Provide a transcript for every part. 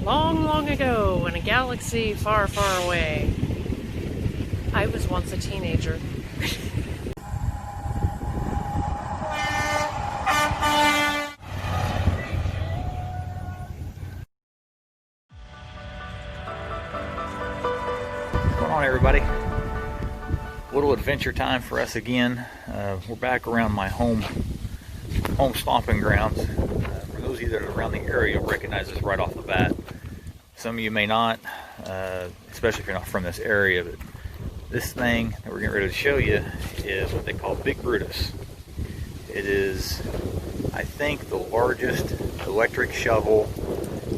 Long, long ago, in a galaxy far, far away, I was once a teenager. What's going on, everybody? Little adventure time for us again. We're back around my home stomping grounds. For those of you that are around the area, you'll recognize this right off the bat. Some of you may not, especially if you're not from this area, but this thing that we're getting ready to show you is what they call Big Brutus. It is, I think, the largest electric shovel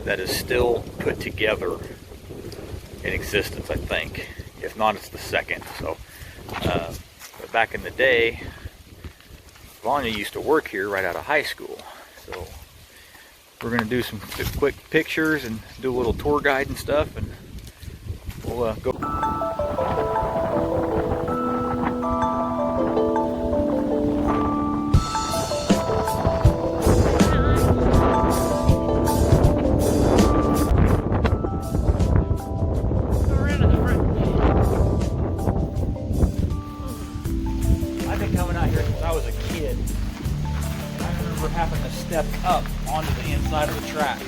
that is still put together in existence, I think. If not, it's the second. So, but back in the day, Vanya used to work here right out of high school. So we're going to do some quick pictures and do a little tour guide and stuff, and we'll go. I've been coming out here since I was a kid. I remember having to step up onto the inside of the tracks.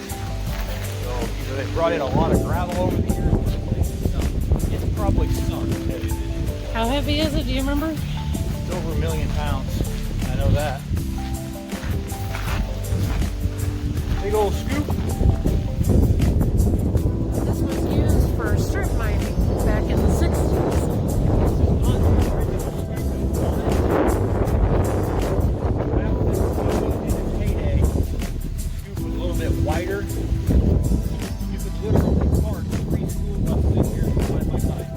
So either they brought in a lot of gravel over the years, or the place is sunk. It's probably sunk. How heavy is it? Do you remember? It's over 1 million pounds. I know that. Big old scoop. This was used for strip mining back in the 60s. Wider, you could literally park 3 school buses here side by side.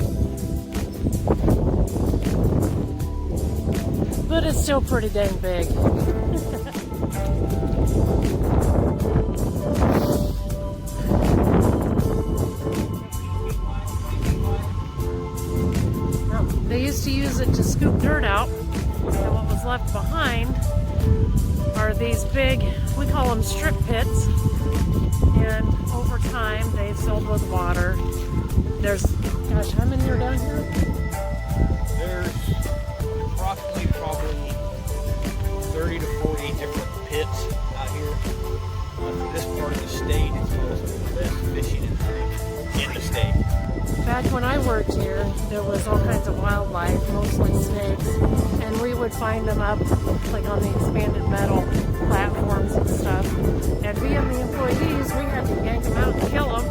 But it's still pretty dang big. Now, they used to use it to scoop dirt out, and what was left behind are these big, we call them strip pits, and over time they've filled with water. There's, gosh, how many are down here? There's approximately probably 30 to 40 different pits out here. For this part of the state, it's most of the best fishing and hunting in the state. Back when I worked here, there was all kinds of wildlife, mostly snakes, and we would find them up like on the expanded metal platforms and stuff. And being the employees, we had to yank them out and kill them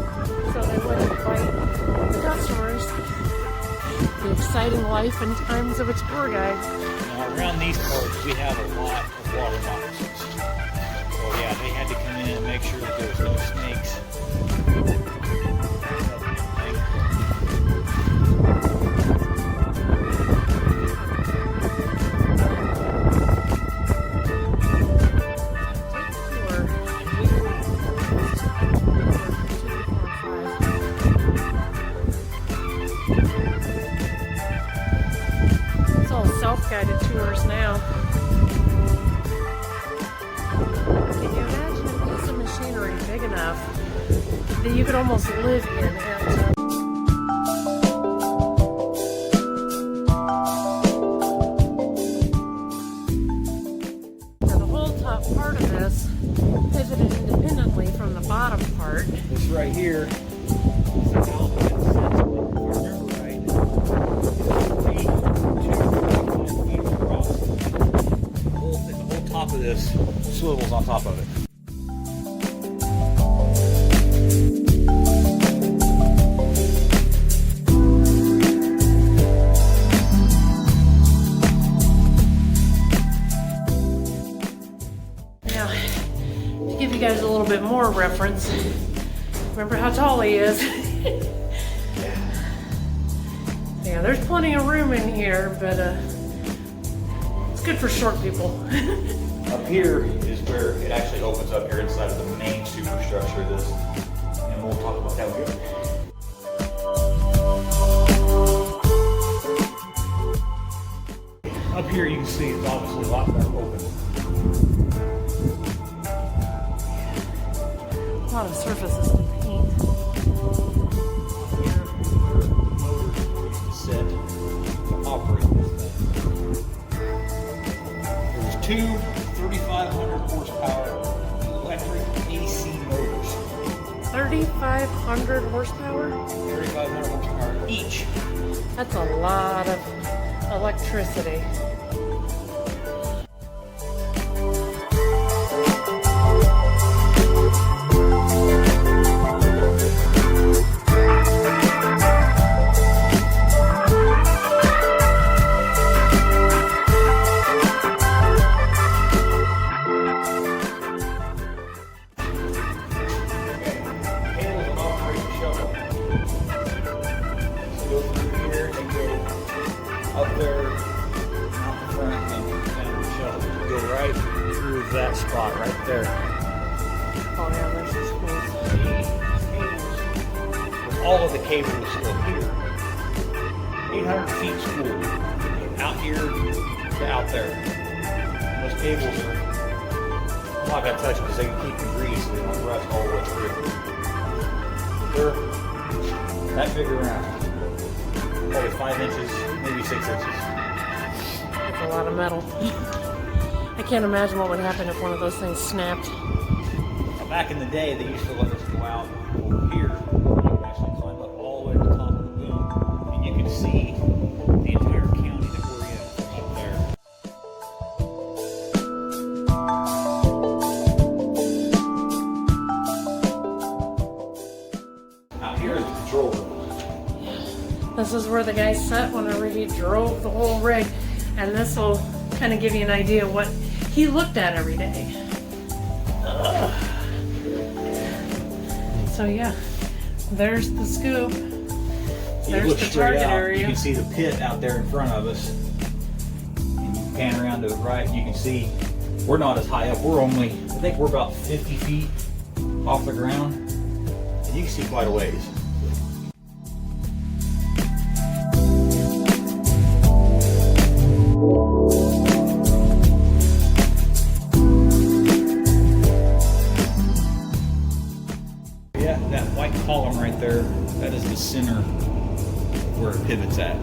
so they wouldn't bite the customers. The exciting life and times of a tour guide. Now around these parts, we have a lot of water moccasins. So yeah, they had to come in and make sure that there was no snakes. Self-guided tours now. Can you imagine a piece of machinery big enough that you could almost live in it? Now the whole top part of this pivoted independently from the bottom part. This right here is a valve that sits, if I remember right, the whole top of this swivels on top of it. Now, to give you guys a little bit more reference, remember how tall he is? Yeah, there's plenty of room in here, but it's good for short people. Up here is where it actually opens up here inside of the main superstructure of this, and we'll talk about that later. Up here you can see it's obviously a lot more open. A lot of surfaces to paint. 3,500 horsepower? 3,500 horsepower each. That's a lot of electricity. Up there, out the front, and down the shelf. Go right through that spot right there. Oh yeah, there's the schools. With all of the cables still here. 800 feet spool. Out here to out there. Those cables are, I'm not going to touch them because they can keep the grease so they don't rust all the way through. They're that big around. Probably 5 inches, maybe 6 inches. That's a lot of metal. I can't imagine what would happen if one of those things snapped. Now, back in the day, they used to let us go out over here. You could actually climb up all the way to the top of the boom, and you could see the entire county that we're in up there. Out here is the control room. This is where the guy sat whenever he drove the whole rig, and this will kind of give you an idea of what he looked at every day. So yeah, there's the scoop. There's the target area. You can see the pit out there in front of us. And you pan around to the right, you can see we're not as high up. We're only, I think we're about 50 feet off the ground. And you can see quite a ways. Yeah, that white column right there, that is the center where it pivots at. I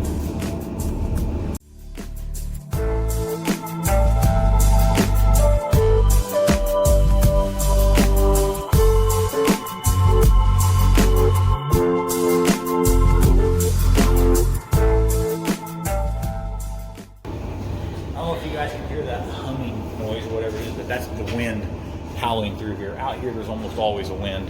don't know if you guys can hear that humming noise or whatever it is, but that's the wind howling through here. Out here, there's almost always a wind.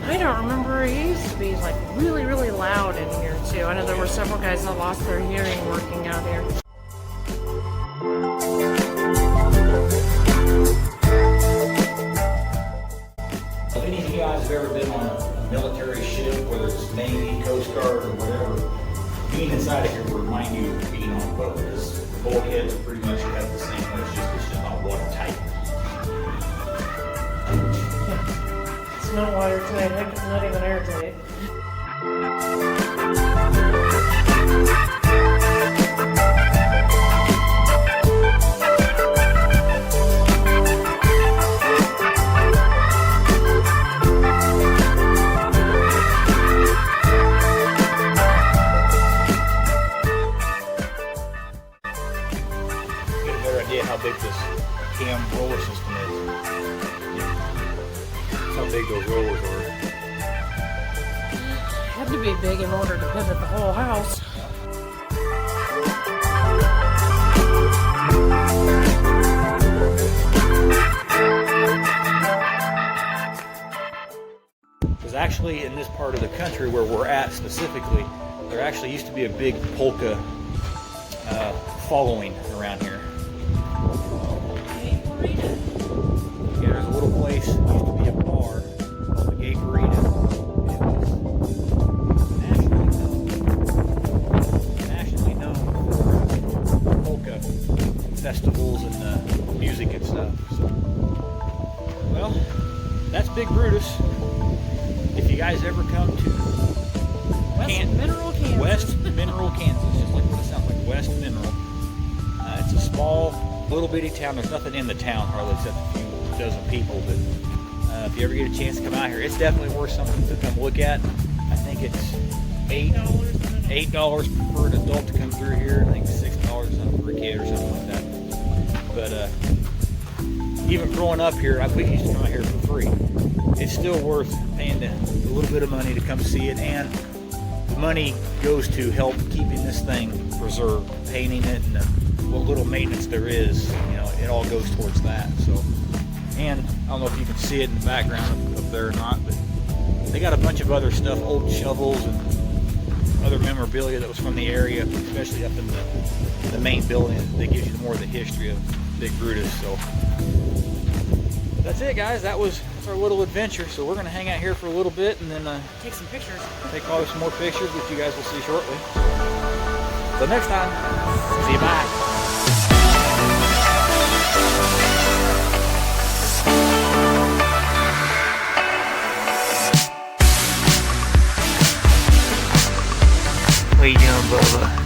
I don't remember. It used to be like really, really loud in here too. I know there were several guys that lost their hearing working out here. If any of you guys have ever been on a military ship, whether it's Navy, Coast Guard, or whatever, being inside of here will remind you of being on a boat. Because the bulkheads are pretty much cut the same way. It's just not watertight. It's not watertight. Heck, it's not even airtight. Get a better idea how big this cam roller system is. How big those rollers are. Had to be big in order to pivot the whole house. Because actually in this part of the country where we're at specifically, there actually used to be a big polka following around here. Yeah, there's a little place, used to be a bar called the Gay Burrito. It was nationally known for polka festivals and music and stuff. So, well, that's Big Brutus. If you guys ever come to Mineral, Kansas. West Mineral, Kansas, just like what it sounds like, West Mineral. It's a small, little bitty town. There's nothing in the town hardly except a few dozen people. But if you ever get a chance to come out here, it's definitely worth something to come look at. I think it's $8 for an adult to come through here. I think $6 something for a kid or something like that. But even growing up here, we used to come out here free. It's still worth paying a little bit of money to come see it, and the money goes to help keeping this thing preserved, painting it, and what little maintenance there is. You know, it all goes towards that. So, and I don't know if you can see it in the background up there or not, but they got a bunch of other stuff, old shovels and other memorabilia that was from the area, especially up in the main building that gives you more of the history of Big Brutus. So that's it, guys. That's our little adventure. So we're going to hang out here for a little bit and then Take some pictures. take probably some more pictures, which you guys will see shortly. So next time, see you, bye. What you doing, Bubba?